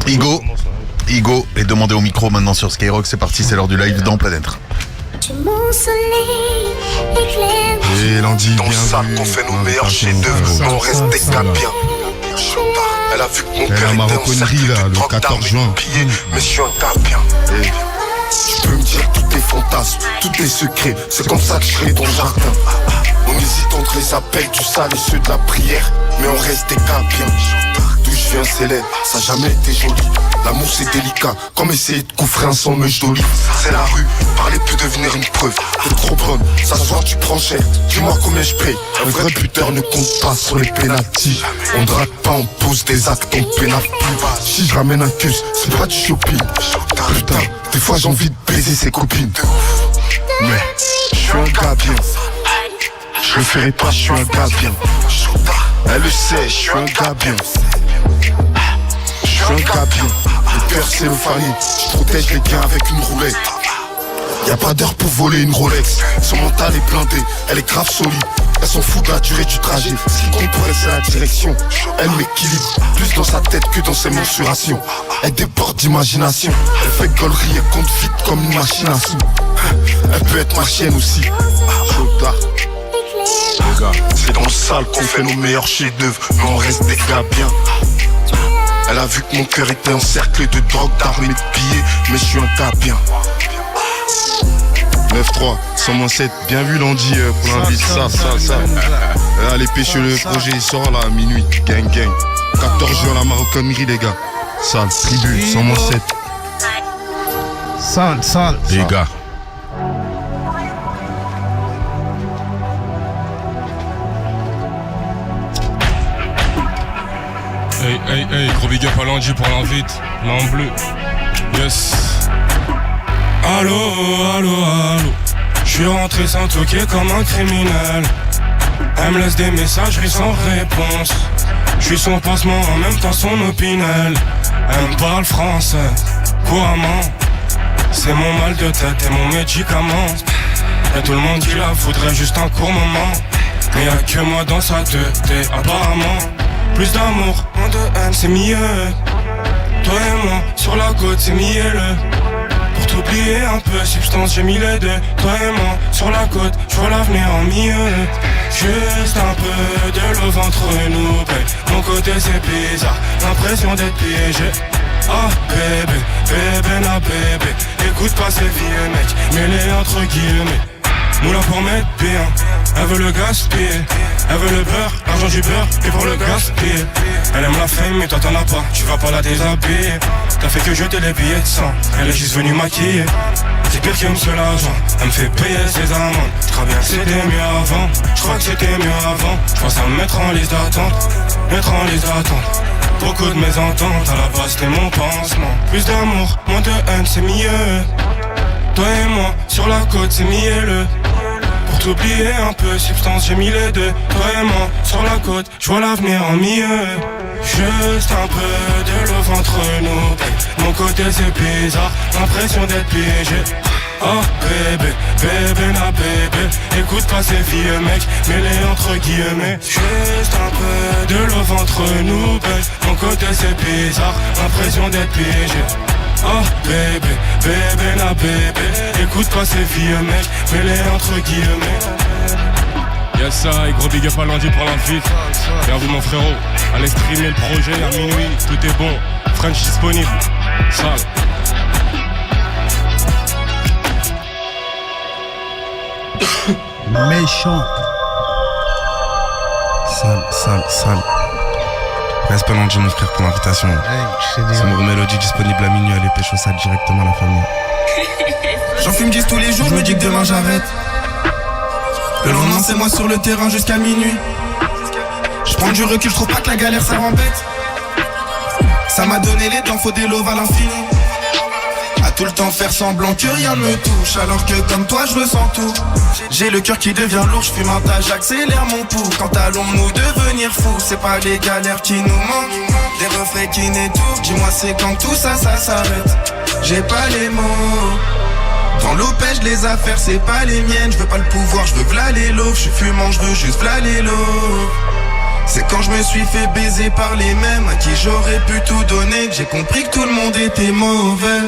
Igo est demandé au micro maintenant sur Skyrock. C'est parti, c'est l'heure du live dans Planète. Mon soleil éclaire. Et lundi, dans ça qu'on fait nos meilleurs chefs-d'œuvre, on reste des gars bien. Elle a vu que mon cœur était maroquinerie là, le 14 juin. Mais je suis un gars bien. Tu peux me dire tous tes fantasmes, tous tes secrets. C'est comme ça que je crée ton jardin. On hésite entre les appels du sale et ceux de la prière, mais on reste des gars bien. D'où je viens c'est laid, ça a jamais été joli. L'amour c'est délicat, comme essayer de couvrir un son meuche d'olive. C'est la rue, parler peut devenir une preuve. T'es trop bonne, ça se voit tu prends cher. Dis-moi combien je paye. Un vrai buteur ne compte pas sur les pénaltys. On drague pas, on pose des actes, on pénale plus. Si je ramène un cus, c'est pas du shopping. Putain, des fois j'ai envie de baiser ses copines. Mais je suis un gars bien. Je le ferai pas, je suis un gars bien. Elle le sait, je suis un gars bien. Je suis un gars bien. Le cœur c'est le farine. Je protège les gains avec une roulette. Y'a pas d'heure pour voler une Rolex. Son mental est blindé, elle est grave solide. Elle s'en fout de la durée du trajet. Ce qui compte pour elle c'est la direction. Elle m'équilibre, plus dans sa tête que dans ses mensurations. Elle déborde d'imagination. Elle fait gaulerie, elle compte vite comme une machine à sous. Elle peut être ma chienne aussi. Chota. Les gars, c'est dans le sale qu'on fait nos meilleurs chefs-d'œuvre, mais on reste des gars bien. Elle a vu que mon cœur était encerclé de drogue, d'armes et de billets, mais je suis un gars bien. 9-3, 100-7, bien vu Landy pour l'invite, ça. Allez pêcher le projet, il sort là à minuit, gang. 14 juin la maroquinerie les gars. Sale, tribu, 100-7. Sale. Les gars. Hey, gros big up à Landy pour l'invite, là en bleu. Yes. Allô. J'suis rentré sans toquer comme un criminel. Elle me laisse des messageries sans réponse. J'suis son pansement en même temps son opinel. Elle me parle français, couramment. C'est mon mal de tête et mon médicament. Et tout le monde qui la voudrait juste un court moment. Mais y'a que moi dans sa tête et apparemment plus d'amour, moins de haine, c'est mieux. Toi et moi, sur la côte, c'est mielleux. Pour t'oublier un peu, substance, j'ai mis les deux. Toi et moi, sur la côte, j'vois l'avenir en mieux. Juste un peu de love entre nous, babe. Mon côté c'est bizarre, l'impression d'être piégé. Ah bébé, na bébé. Écoute pas ces vieux mecs, mets-les entre guillemets. Moulin pour mettre bien, elle veut le gaspiller. Elle veut le beurre, l'argent du beurre, et pour le gaspiller. Elle aime la fame, mais toi t'en as pas, tu vas pas la déshabiller. T'as fait que jeter les billets de sang, elle est juste venue maquiller. C'est pire que monsieur l'argent, elle me fait payer ses amendes. J'crois bien que c'était mieux avant, j'crois que c'était mieux avant. J'pense à me mettre en liste d'attente, Beaucoup de mésententes, à la base c'était mon pansement. Plus d'amour, moins de haine, c'est mieux. Toi et moi, sur la côte, c'est mielleux. Pour t'oublier un peu, substance, j'ai mis les deux. Toi et moi, sur la côte, j'vois l'avenir en mieux. Juste un peu de love entre nous, babe. Mon côté c'est bizarre, l'impression d'être piégé. Oh bébé, na bébé. Écoute pas ces vieux mecs, mets-les entre guillemets. Juste un peu de love entre nous, babe. Mon côté c'est bizarre, l'impression d'être piégé. Oh bébé, na bébé. Écoute pas ces vieux mecs, mets-les entre guillemets. Yes ça, et gros big up à Landy pour l'invite. Bienvenue mon frérot, allez streamer le projet à minuit, tout est bon. French disponible, sale. Méchant. Sale. Respect Landy mon frère pour l'invitation. C'est mon mélodie disponible à minuit, allez pêcher ça directement à la famille. J'en fume 10 tous les jours, je me dis que demain j'arrête. Le lendemain c'est moi sur le terrain jusqu'à minuit. Je prends du recul, je trouve pas que la galère ça m'embête. Ça m'a donné les dents, faut des loves à l'infini. À tout le temps faire semblant que rien me touche, alors que comme toi je ressens tout. J'ai le cœur qui devient lourd, je fume un tas, j'accélère mon pouls. Quand allons-nous devenir fous? C'est pas les galères qui nous manquent, des refrains qui n'étouffent. Dis-moi c'est quand tout ça s'arrête. J'ai pas les mots. Dans l'opège les affaires c'est pas les miennes. Je veux pas le pouvoir, je veux v'là les lots. Je suis fumant, je veux juste v'là les lots. C'est quand je me suis fait baiser par les mêmes à qui j'aurais pu tout donner que j'ai compris que tout le monde était mauvais.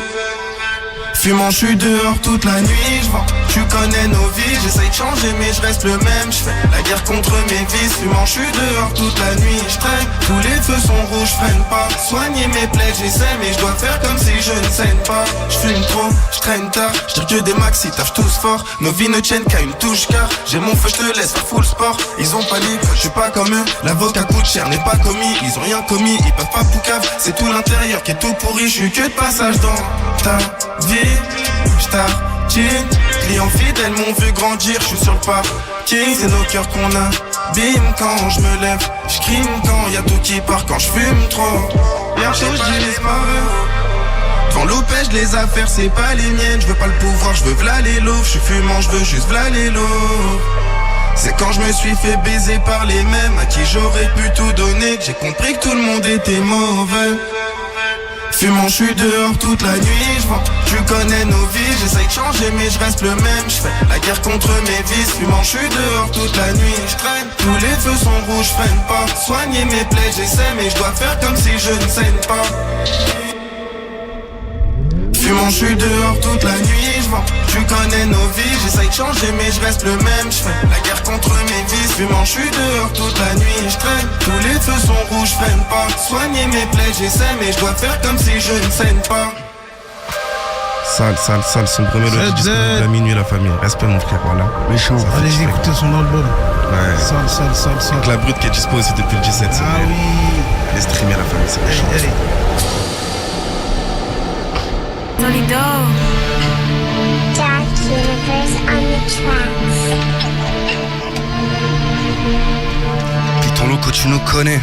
Fumant, je suis dehors toute la nuit, je vends. Tu connais nos vies, j'essaye de changer mais je reste le même. Je fais la guerre contre mes vices. Fumant, je suis dehors toute la nuit, je traîne. Tous les feux sont rouges, je freine pas. Soigner mes plaies, j'essaie mais je dois faire comme si je ne saigne pas. Je fume trop, je traîne tard. Je tire que des maxi, tâche tous fort. Nos vies ne tiennent qu'à une touche car j'ai mon feu, je te laisse faire full sport. Ils ont pas dit que je suis pas comme eux. L'avocat coûte cher, n'est pas commis. Ils ont rien commis, ils peuvent pas poucave. C'est tout l'intérieur qui est tout pourri. Je suis que de passage dans ta vie. J'tartine, clients fidèles m'ont vu grandir, je suis sur le parking, c'est nos cœurs qu'on abîme quand je me lève, j'crime quand y'a tout qui part, quand je fume trop. Bientôt je dis pas devant l'opège, les affaires c'est pas les miennes, je veux pas le pouvoir, je veux v'là les loups, je suis fumant, je veux juste v'là les loups. C'est quand je me suis fait baiser par les mêmes à qui j'aurais pu tout donner que j'ai compris que tout le monde était mauvais. Fumant, je suis dehors toute la nuit, je vends. Tu connais nos vies, j'essaye de changer mais je reste le même. Je fais la guerre contre mes vices. Fumant, je suis dehors toute la nuit, je traîne. Tous les feux sont rouges, je freine pas. Soigner mes plaies, j'essaie mais je dois faire comme si je ne saigne pas. Fumant, je suis dehors toute la nuit, je vends. Tu connais nos vies, j'essaye de changer mais je reste le même. Je fais la guerre contre mes vices. Fumant, je suis dehors toute la nuit, je traîne. Tous les feux sont rouges, je freine pas. Soigner mes plaies, j'essaie mais je dois faire comme si je ne saigne pas. Sale, sombre mélodie disponible à minuit la famille. Respect mon frère, voilà. Méchant, allez écouter son album. Ouais. Sale. Donc la brute qui est dispo aussi depuis le 17. Ah oui. Allez streamer la famille, c'est méchant. Allez. Solido. Dark Universe on the tracks. Python loco, tu nous connais.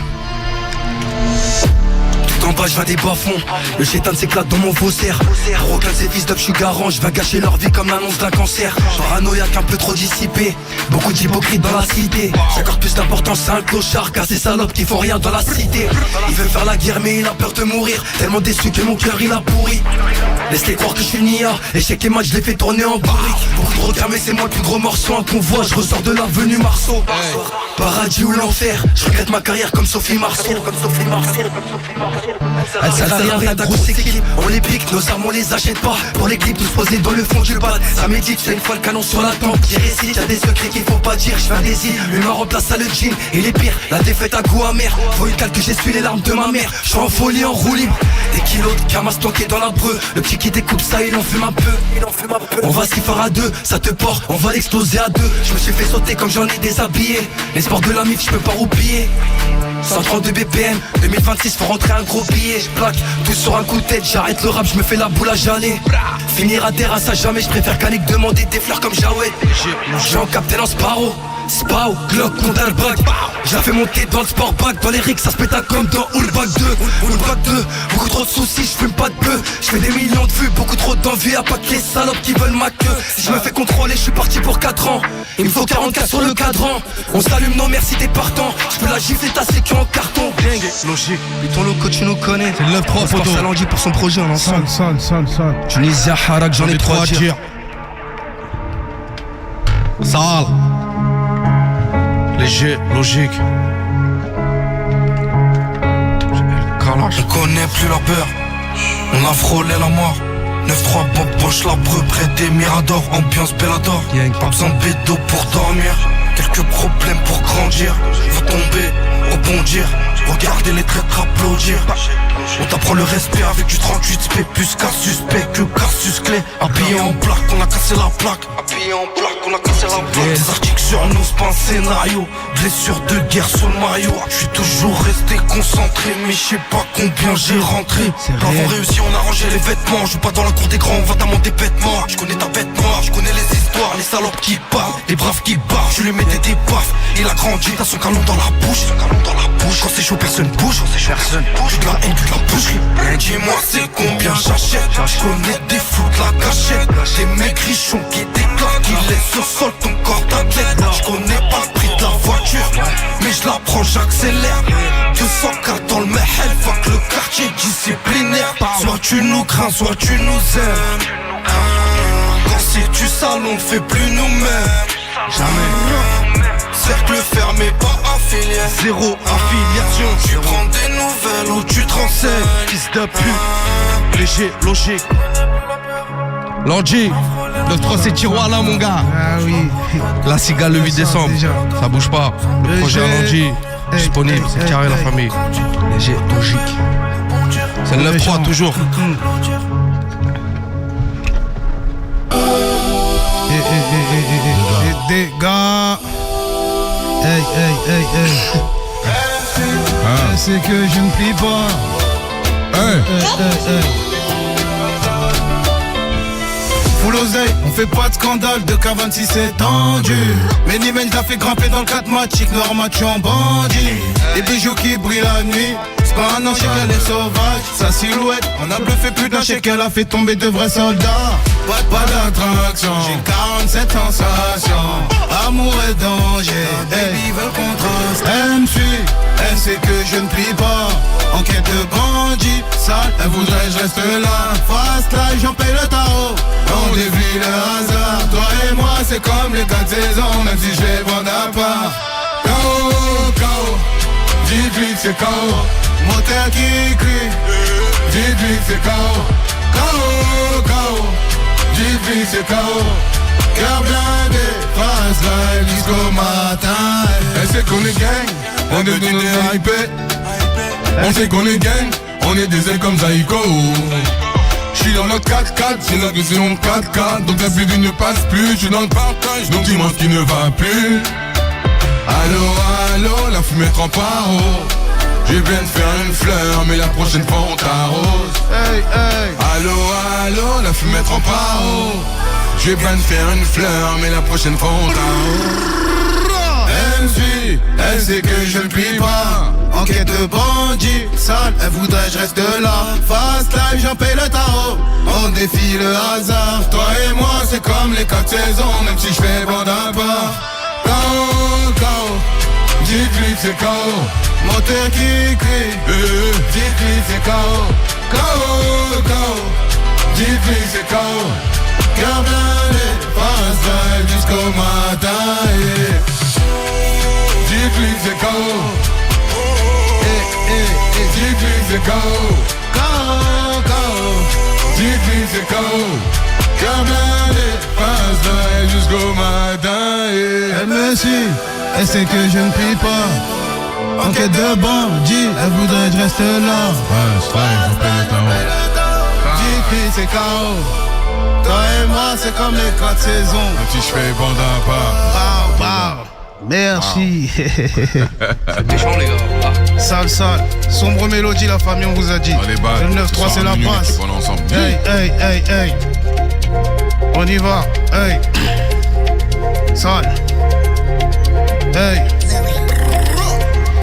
Tout en bas, je viens des bas-fonds. Le chétan s'éclate dans mon faussaire. Pour aucun de ces fils d'up, je suis garant. Je vais gâcher leur vie comme l'annonce d'un cancer. Paranoïaque, un peu trop dissipé. Beaucoup d'hypocrites dans la cité. J'accorde plus d'importance, c'est un clochard. Car ces salopes qui font rien dans la cité. Il veut faire la guerre, mais il a peur de mourir. Tellement déçu que mon cœur il a pourri. Laisse-les croire que je suis Nia. Échec et match, je les fais tourner en bourrique. Beaucoup de regards, mais c'est moi le plus gros morceau. Un convoi, je ressors de l'avenue Marceau. Paradis ou l'enfer. Je regrette ma carrière comme Sophie Marceau. Elle sert à rien, ta grosse équipe. On les pique, nos armes on les achète pas. Pour les clips tous posés dans le fond du bad. Ça médite, c'est une fois le canon sur la tempe qui récite, y'a des secrets qu'il faut pas dire. Je fais des îles, l'humain remplace à le jean. Et les pires, la défaite à goût amer. Faut une cale que j'essuie les larmes de ma mère. Je suis en folie, en roue libre. Des kilos de camas stockés dans la breu. Le petit qui découpe ça, il en fume un peu. On va s'y faire à deux, ça te porte, on va l'exploser à deux. Je me suis fait sauter comme j'en ai déshabillé. Les sports de la mif, je peux pas roupiller. 132 BPM, 2026 faut rentrer un gros billet. Je plaque tout sur un coup de tête, j'arrête le rap, je me fais la boule à Janet. Finir à terrasse à jamais, je préfère qu'Annick demander des fleurs comme Jawed. J'suis en captain en Sparrow. Spao, Glock, Counterbag. Je la fais monter dans le sportback. Dans les rigs, ça se péta comme dans Hullback 2. Hullback 2, beaucoup trop de soucis, je fume pas de peu. Je fais des millions de vues, beaucoup trop d'envie. Y'a pas que les salopes qui veulent ma queue. Si je me fais contrôler, je suis parti pour 4 ans. Il me faut 44 sur le cadran. On s'allume, non merci t'es partant. Je peux la gifler, ta sécu en carton. Logique, Python loco, tu nous connais. C'est le 9-3 photo. Salangi pour son projet en ensemble. Sale. Tunisia, Harak, j'en ai 3 à dire. Sale. Léger, logique. On connaît plus la peur. On a frôlé la mort. 9-3 Bob poche la breu près des Miradors. Ambiance Bellador. Pas besoin de bédo pour dormir. Quelques problèmes pour grandir. Faut tomber, rebondir. Regarder les traîtres applaudir. On t'apprend le respect avec du 38 spé. Plus qu'un suspect que Cassius Clé. Habillé en plaque, on a cassé la plaque. Habillé en plaque, on a cassé la plaque. Des articles sur nous, c'est pas un scénario. Blessure de guerre sur le maillot. J'suis toujours resté concentré, mais j'sais pas combien j'ai rentré. Avant réussi, on a rangé les vêtements. J'joue pas dans la cour des grands, on va t'amender bêtement. J'connais ta bête noire, j'connais les histoires. Les salopes qui parlent, les braves qui barrent. Je lui mettais des baffes, il a grandi. T'as son canon dans la bouche, Quand c'est chaud, personne bouge. J'suis de la haine, de la boucherie. Dis-moi c'est combien j'achète. J'connais des fous de la cachette. Des mecs richons qui déclarent, qui laissent au sol ton corps d'athlète. J'connais pas le prix de la voiture, mais je la prends, j'accélère. 204 dans le Mehel, fuck le quartier disciplinaire. Soit tu nous crains, soit tu nous aimes. Quand c'est du sale, on le fait plus nous-mêmes. Jamais. cercle fermé, pas affilié. Zéro affiliation. Tu prends des nouvelles ou tu te renseignes. Fils de pute. Léger, logique. Landy, 9-3 c'est tiroir là mon gars. Ah oui. La cigale le 8 décembre. Déjà. Ça bouge pas. Le projet à Landy. Disponible, c'est carré la famille. Léger, logique. C'est le 9-3 toujours. Des gars. Hey. C'est que je ne plie pas. Hey. Full oseille, on fait pas de scandale, de K26 c'est tendu. Mais Nimel t'a fait grimper dans le 4 matchs, Norma tu en bandit. Des bijoux qui brillent la nuit, c'est pas un ange qu'elle est sauvage. Sa silhouette, on a bluffé plus d'un chèque, elle a fait tomber de vrais soldats. Pas d'attraction, j'ai 47 sensations. Amour et danger, baby veut contraste. Elle me suit, elle sait que je ne plie pas. Enquête de bandit, sale, elle voudrait que je reste là. Fast life, j'en paye le tarot. On dévie le hasard. Toi et moi, c'est comme les 4 saisons, même si je vais vendre à part. K.O. Dis-lui que c'est K.O. Moteur qui crie. Dis-lui que c'est K.O. K.O. Dis-lui que c'est K.O. Cœur blindé, fast life jusqu'au matin. Elle sait qu'on est gang, on est devenu des hypés. On sait qu'on est gang, on est des ailes comme Zaïko. J'suis dans notre 4x4, j'ai notre vision 4x4. Donc la vie ne passe plus, j'suis dans le partage. Donc dis-moi ce qui ne va plus. Allo, la fumée trempe à haut. Je viens de faire une fleur, mais la prochaine fois on t'arrose. Hey. Allo, la fumée trempe à haut. Je viens de faire une fleur, mais la prochaine fois on t'arrose. Elle me suit, elle sait que je ne plie pas. Enquête de bandit, sale, elle voudrait que je reste là. Fast life, j'en paye le tarot. On défie le hasard. Toi et moi, c'est comme les 4 saisons, même si je fais bande à part. K.O. Dis-lui que c'est K.O. Moteur qui crie. Dis-lui que c'est K.O. K.O. Dis-lui que c'est K.O. Cœur blindé, fast life jusqu'au matin. Dis-lui que c'est K.O. Dis-lui que c'est K.O. Dis-lui que c'est K.O. Cœur blindé, fast life jusqu'au matin. Elle me suit, elle sait que je ne plie pas. Enquête de bandit, elle voudrait que je reste là. Fast life, on paye le tarot. Dis-lui que c'est K.O. Toi et moi, c'est comme les 4 saisons. Un petit cheveu bande à part. Merci. C'est méchant les gars. Sale. Sombre mélodie, la famille, on vous a dit. Le 9-3, c'est la passe. Hey. On y va. Hey. Sale. Hey.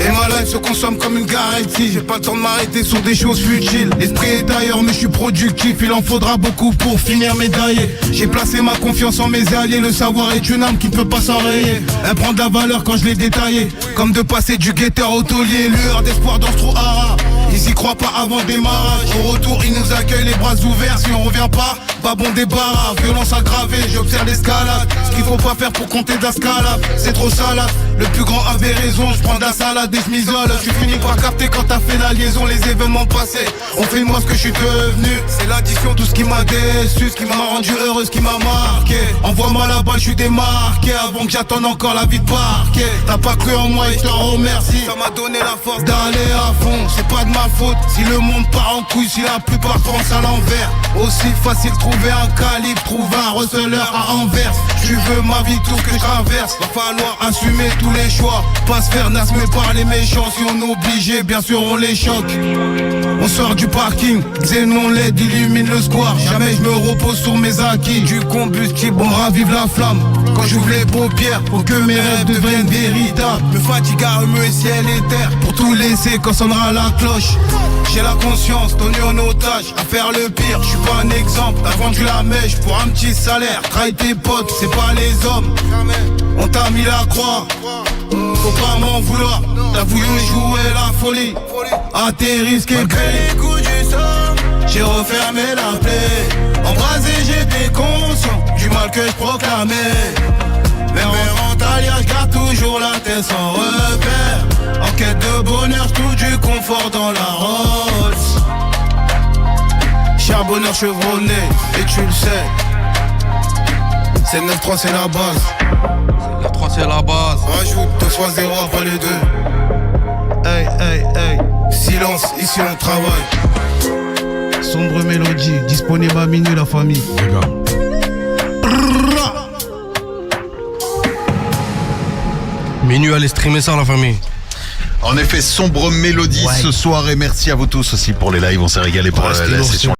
Et ma life se consomme comme une garantie. J'ai pas le temps de m'arrêter sur des choses futiles. L'esprit est ailleurs mais je suis productif. Il en faudra beaucoup pour finir médaillé. J'ai placé ma confiance en mes alliés. Le savoir est une arme qui ne peut pas s'enrayer. Elle prend de la valeur quand je l'ai détaillé. Comme de passer du guetteur au taulier. Lueur d'espoir dans ce trou hara. Ils y croient pas avant démarrage. Au retour ils nous accueillent les bras ouverts. Si on revient pas bon débarras. Violence aggravée, j'observe l'escalade. Ce qu'il faut pas faire pour compter d'escalade. C'est trop salade. Le plus grand avait raison, je prends de la salade et je m'isole. Je finis par capter quand t'as fait la liaison. Les événements passés ont fait de moi ce que je suis devenu. C'est l'addition, tout ce qui m'a déçu, ce qui m'a rendu heureux, ce qui m'a marqué. Envoie-moi là-bas, je suis démarqué. Avant que j'attende encore la vie de parquet. T'as pas cru en moi et je te remercie. Ça m'a donné la force d'aller à fond. C'est pas de ma faute si le monde part en couille, si la plupart pensent à l'envers. Aussi facile de trouver un calibre, trouver un receleur à Anvers. Je veux ma vie, tout ce que je traverse. Va falloir assumer tous les choix. Pas se faire nasmer par les méchants. Si on est obligé, bien sûr on les choque. On sort du parking, Xénon LED illumine le square. Jamais je me repose sur mes acquis. Du combustible, on ravive la flamme. Quand j'ouvre les paupières, pour que mes rêves deviennent véritables. Me fatigue à remuer ciel et terre. Pour tout laisser quand sonnera la cloche. J'ai la conscience, tenu en otage, à faire le pire. Je suis pas un exemple, t'as vendu la mèche pour un petit salaire. Trahis tes potes, c'est pas les hommes. On t'a mis la croix, faut pas m'en vouloir. T'as voulu jouer la folie, à tes risques et payés. J'ai refermé la plaie. Embrasé, j'étais conscient du mal que je proclamais. Mais en ta alliage, garde toujours la tête sans repère. En quête de bonheur, tout du confort dans la Rolls. Charbonneur chevronné, et tu le sais. C'est 9-3, c'est la base. 9-3, c'est la base. Rajoute 2 fois 0 après les deux. Hey, hey, hey. Silence, ici on travaille. Sombre mélodie, disponible à minuit la famille. Minuit, allez streamer ça la famille. En effet, sombre mélodie ce soir et merci à vous tous aussi pour les lives. On s'est régalé pour la session.